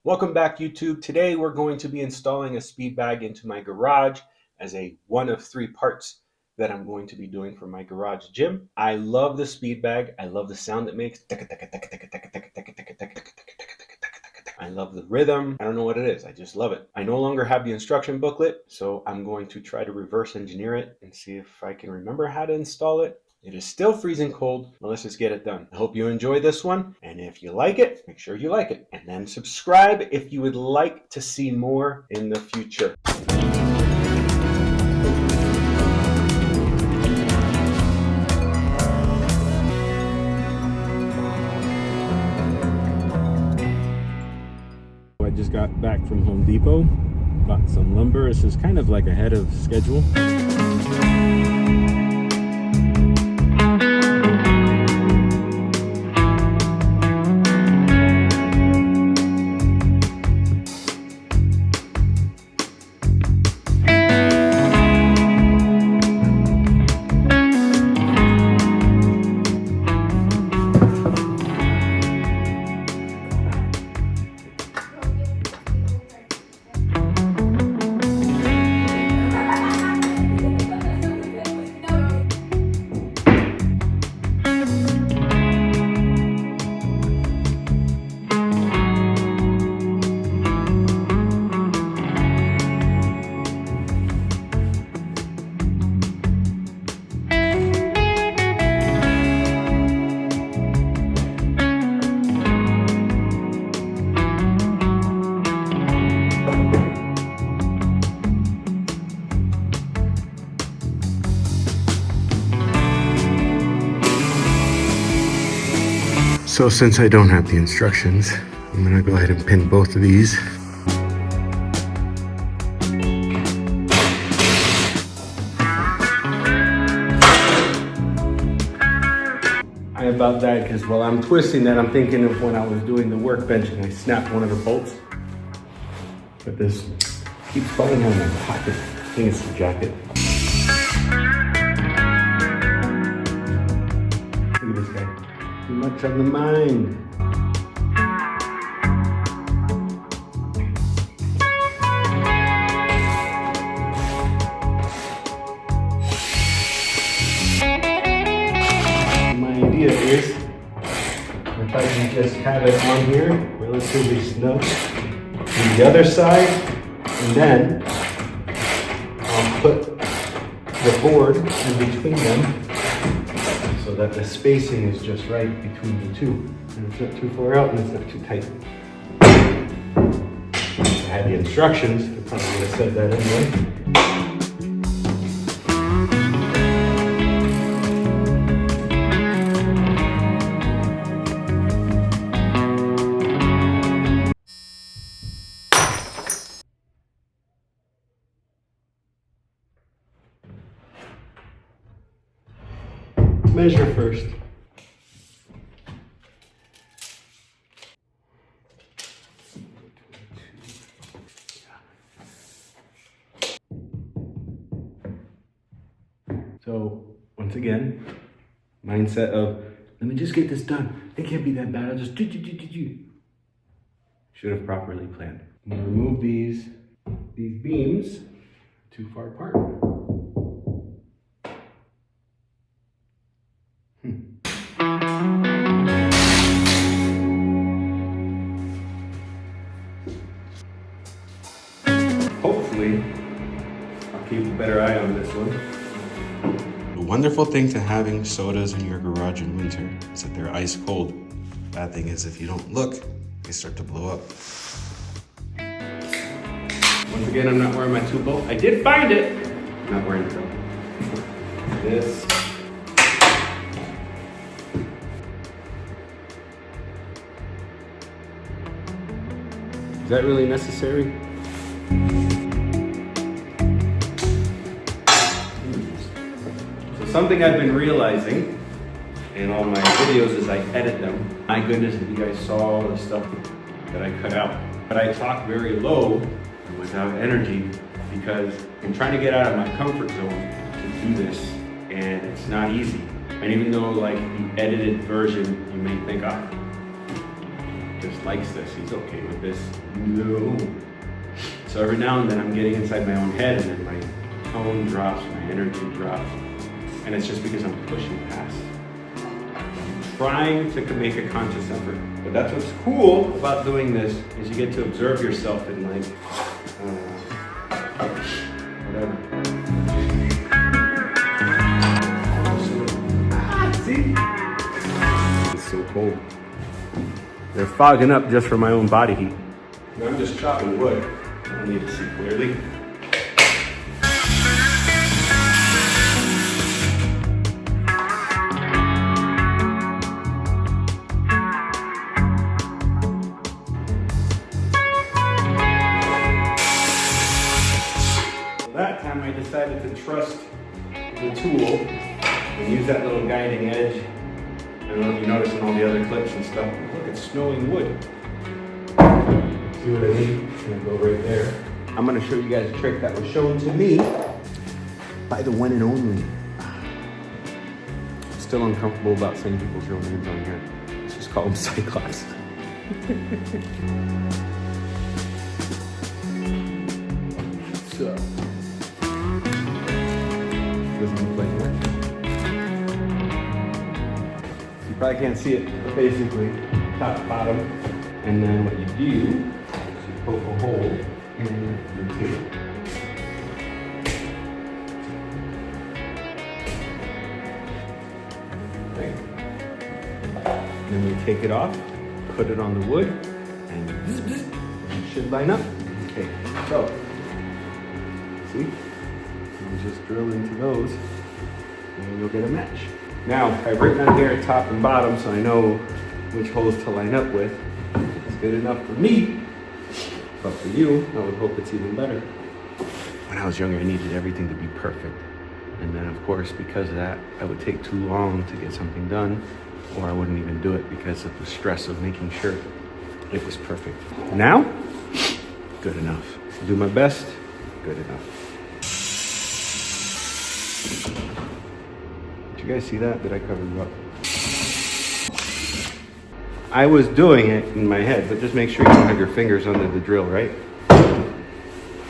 Welcome back, YouTube. Today we're going to be installing a speed bag into my garage as a one of three parts that I'm going to be doing for my garage gym. I love the speed bag. I love the sound it makes. I love the rhythm. I don't know what it is. I just love it. I no longer have the instruction booklet, so I'm going to try to reverse engineer it and see if I can remember how to install it. It is still freezing cold, but let's just get it done. I hope you enjoy this one, and if you like it, make sure you like it. And then subscribe if you would like to see more in the future. I just got back from Home Depot, bought some lumber. This is kind of like ahead of schedule. So since I don't have the instructions, I'm gonna go ahead and pin both of these. I about died because while I'm twisting that, I'm thinking of when I was doing the workbench and I snapped one of the bolts. But this keeps falling on my pocket. I think it's the jacket. Look at this guy. Too much on the mind. My idea is if I can just have it on here, relatively snug, on the other side, and then I'll put the board in between them so that the spacing is just right between the two. And it's not too far out and it's not too tight. If I had the instructions, I probably would have said that anyway. Measure first. So once again, mindset of, let me just get this done. It can't be that bad. I'll just do. Should have properly planned. I'm gonna remove these beams too far apart. Hopefully, I'll keep a better eye on this one. The wonderful thing to having sodas in your garage in winter is that they're ice cold. Bad thing is if you don't look, they start to blow up. Once again, I'm not wearing my tube belt. I did find it. I'm not wearing it though. This. Is that really necessary? So something I've been realizing in all my videos as I edit them, my goodness, if you guys saw all the stuff that I cut out. But I talk very low and without energy because I'm trying to get out of my comfort zone to do this, and it's not easy. And even though like the edited version, you may think, just likes this. He's okay with this. No. So every now and then I'm getting inside my own head and then my tone drops, my energy drops. And it's just because I'm pushing past. I'm trying to make a conscious effort. But that's what's cool about doing this, is you get to observe yourself in like, whatever. See? It's so cold. They're fogging up just for my own body heat. I'm just chopping wood. I don't need to see clearly. That time I decided to trust the tool and use that little guiding edge. I don't know if you notice in all the other clips and stuff. Look, it's snowing wood. See what I mean? It's gonna go right there. I'm gonna show you guys a trick that was shown to me by the one and only. I'm still uncomfortable about saying people's real names on here. Let's just call him Cyclops. So. Doesn't look like that. You probably can't see it, but basically, top, bottom. And then what you do is you poke a hole in the table. Okay. And then we take it off, put it on the wood, and it should line up. Okay, so, see? You just drill into those, and you'll get a match. Now, I've written on here top and bottom, so I know which holes to line up with. It's good enough for me, but for you, I would hope it's even better. When I was younger, I needed everything to be perfect. And then, of course, because of that, I would take too long to get something done, or I wouldn't even do it because of the stress of making sure it was perfect. Now, good enough. Do my best, good enough. Did you guys see that? Did I cover you up? I was doing it in my head, but just make sure you don't have your fingers under the drill, right?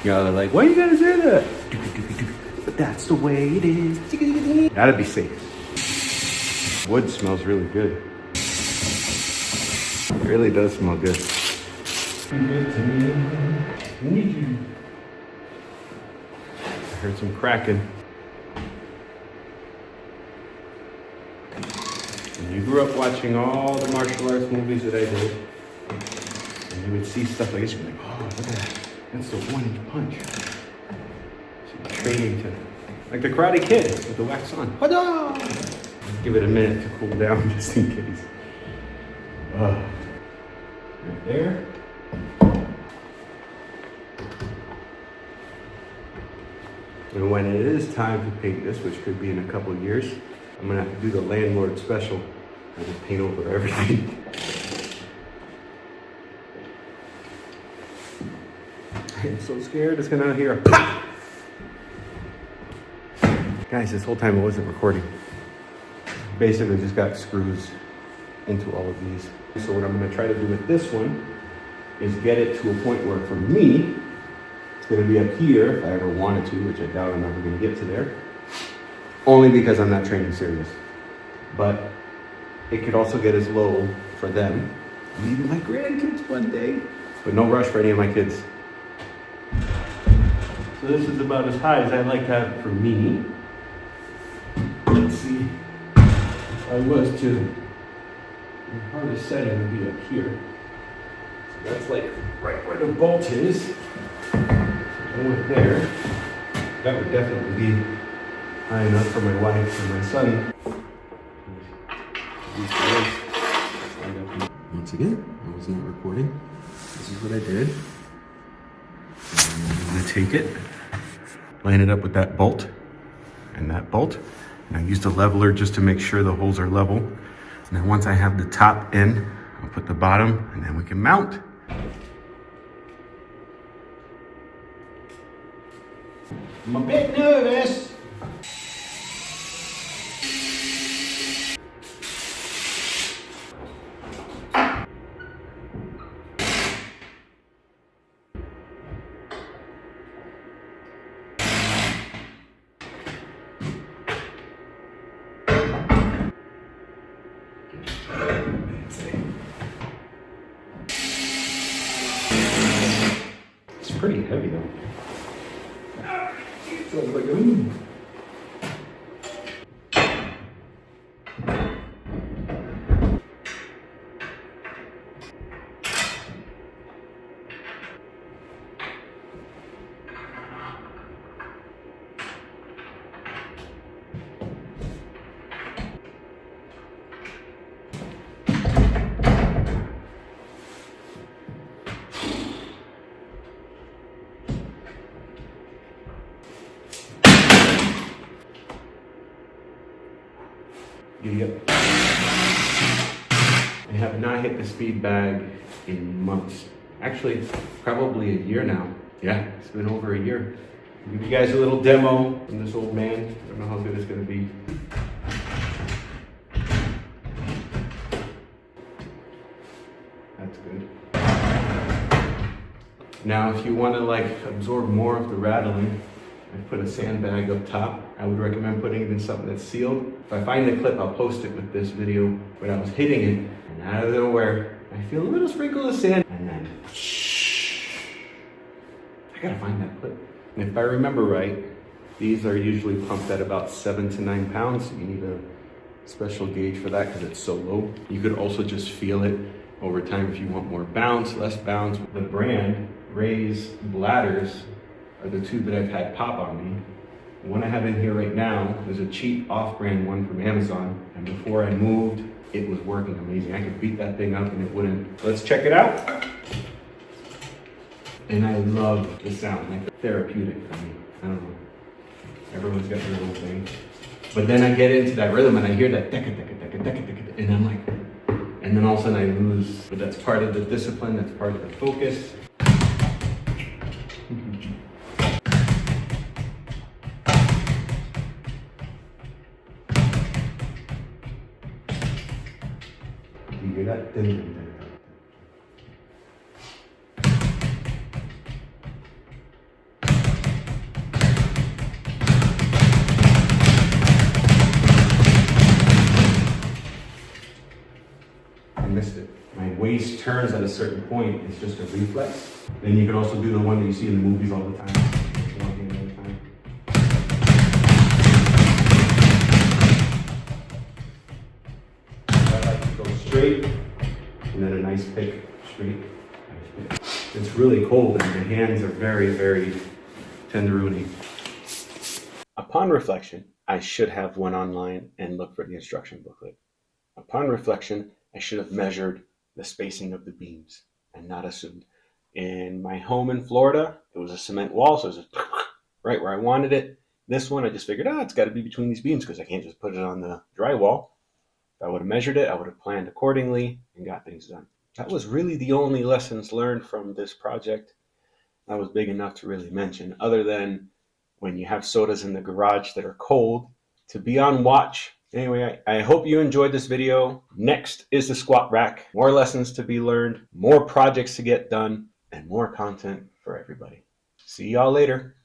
Y'all are like, why you gotta say that? But that's the way it is. Gotta be safe. Wood smells really good. It really does smell good. I heard some cracking. And you grew up watching all the martial arts movies that I did. And you would see stuff like this, you'd be like, oh, look at that. That's the 1-inch punch. So you're training to, like the Karate Kid with the wax on. Give it a minute to cool down just in case. Right there. And when it is time to paint this, which could be in a couple of years, I'm gonna have to do the landlord special. I just paint over everything. I'm so scared it's gonna hear a pop! Guys, this whole time I wasn't recording. Basically just got screws into all of these. So what I'm gonna try to do with this one is get it to a point where for me, it's gonna be up here if I ever wanted to, which I doubt I'm ever gonna get to there. Only because I'm not training serious. But it could also get as low for them, and even my grandkids one day. But no rush for any of my kids. So this is about as high as I like to have it for me. Let's see. If I was to, the hardest setting would be up here. So that's like right where the bolt is. So I went there. That would definitely be high enough for my wife and my son. Once again, I was not recording. This is what I did. I'm gonna take it, line it up with that bolt and that bolt. And I used a leveler just to make sure the holes are level. And then once I have the top in, I'll put the bottom and then we can mount. I'm a bit nervous. pretty heavy though. Giddy up. I have not hit the speed bag in months. Actually, probably a year now. Yeah, it's been over a year. I'll give you guys a little demo from this old man. I don't know how good it's gonna be. That's good. Now, if you want to like absorb more of the rattling, I put a sandbag up top. I would recommend putting it in something that's sealed. If I find the clip, I'll post it with this video. When I was hitting it, and out of nowhere, I feel a little sprinkle of sand, and then I gotta find that clip. And if I remember right, these are usually pumped at about 7 to 9 pounds. So you need a special gauge for that because it's so low. You could also just feel it over time if you want more bounce, less bounce. The brand, Ray's bladders, are the two that I've had pop on me. The one I have in here right now is a cheap off-brand one from Amazon. And before I moved, it was working amazing. I could beat that thing up and it wouldn't. Let's check it out. And I love the sound, like therapeutic for me. I don't know. Everyone's got their own thing. But then I get into that rhythm and I hear that dekka, dekka, dekka, dekka, dekka, and I'm like, and then all of a sudden I lose. But that's part of the discipline, that's part of the focus. You hear that? Dun, dun, dun, dun. I missed it. My waist turns at a certain point. It's just a reflex. Then you can also do the one that you see in the movies all the time. Walking all the time. I like to go straight, and then a nice pick, straight. Nice pick. It's really cold, and the hands are very, very tenderoony. Upon reflection, I should have went online and looked for the instruction booklet. Upon reflection, I should have measured the spacing of the beams and not assumed. In my home in Florida, it was a cement wall, so it was right where I wanted it. This one, I just figured, it's got to be between these beams because I can't just put it on the drywall. If I would have measured it, I would have planned accordingly and got things done. That was really the only lessons learned from this project that was big enough to really mention, other than when you have sodas in the garage that are cold, to be on watch. Anyway, I hope you enjoyed this video. Next is the squat rack. More lessons to be learned, more projects to get done, and more content for everybody. See y'all later.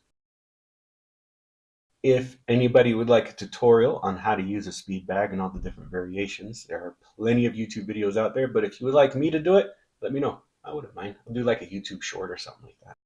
If anybody would like a tutorial on how to use a speed bag and all the different variations, there are plenty of YouTube videos out there, but if you would like me to do it, let me know. I wouldn't mind. I'll do like a YouTube short or something like that.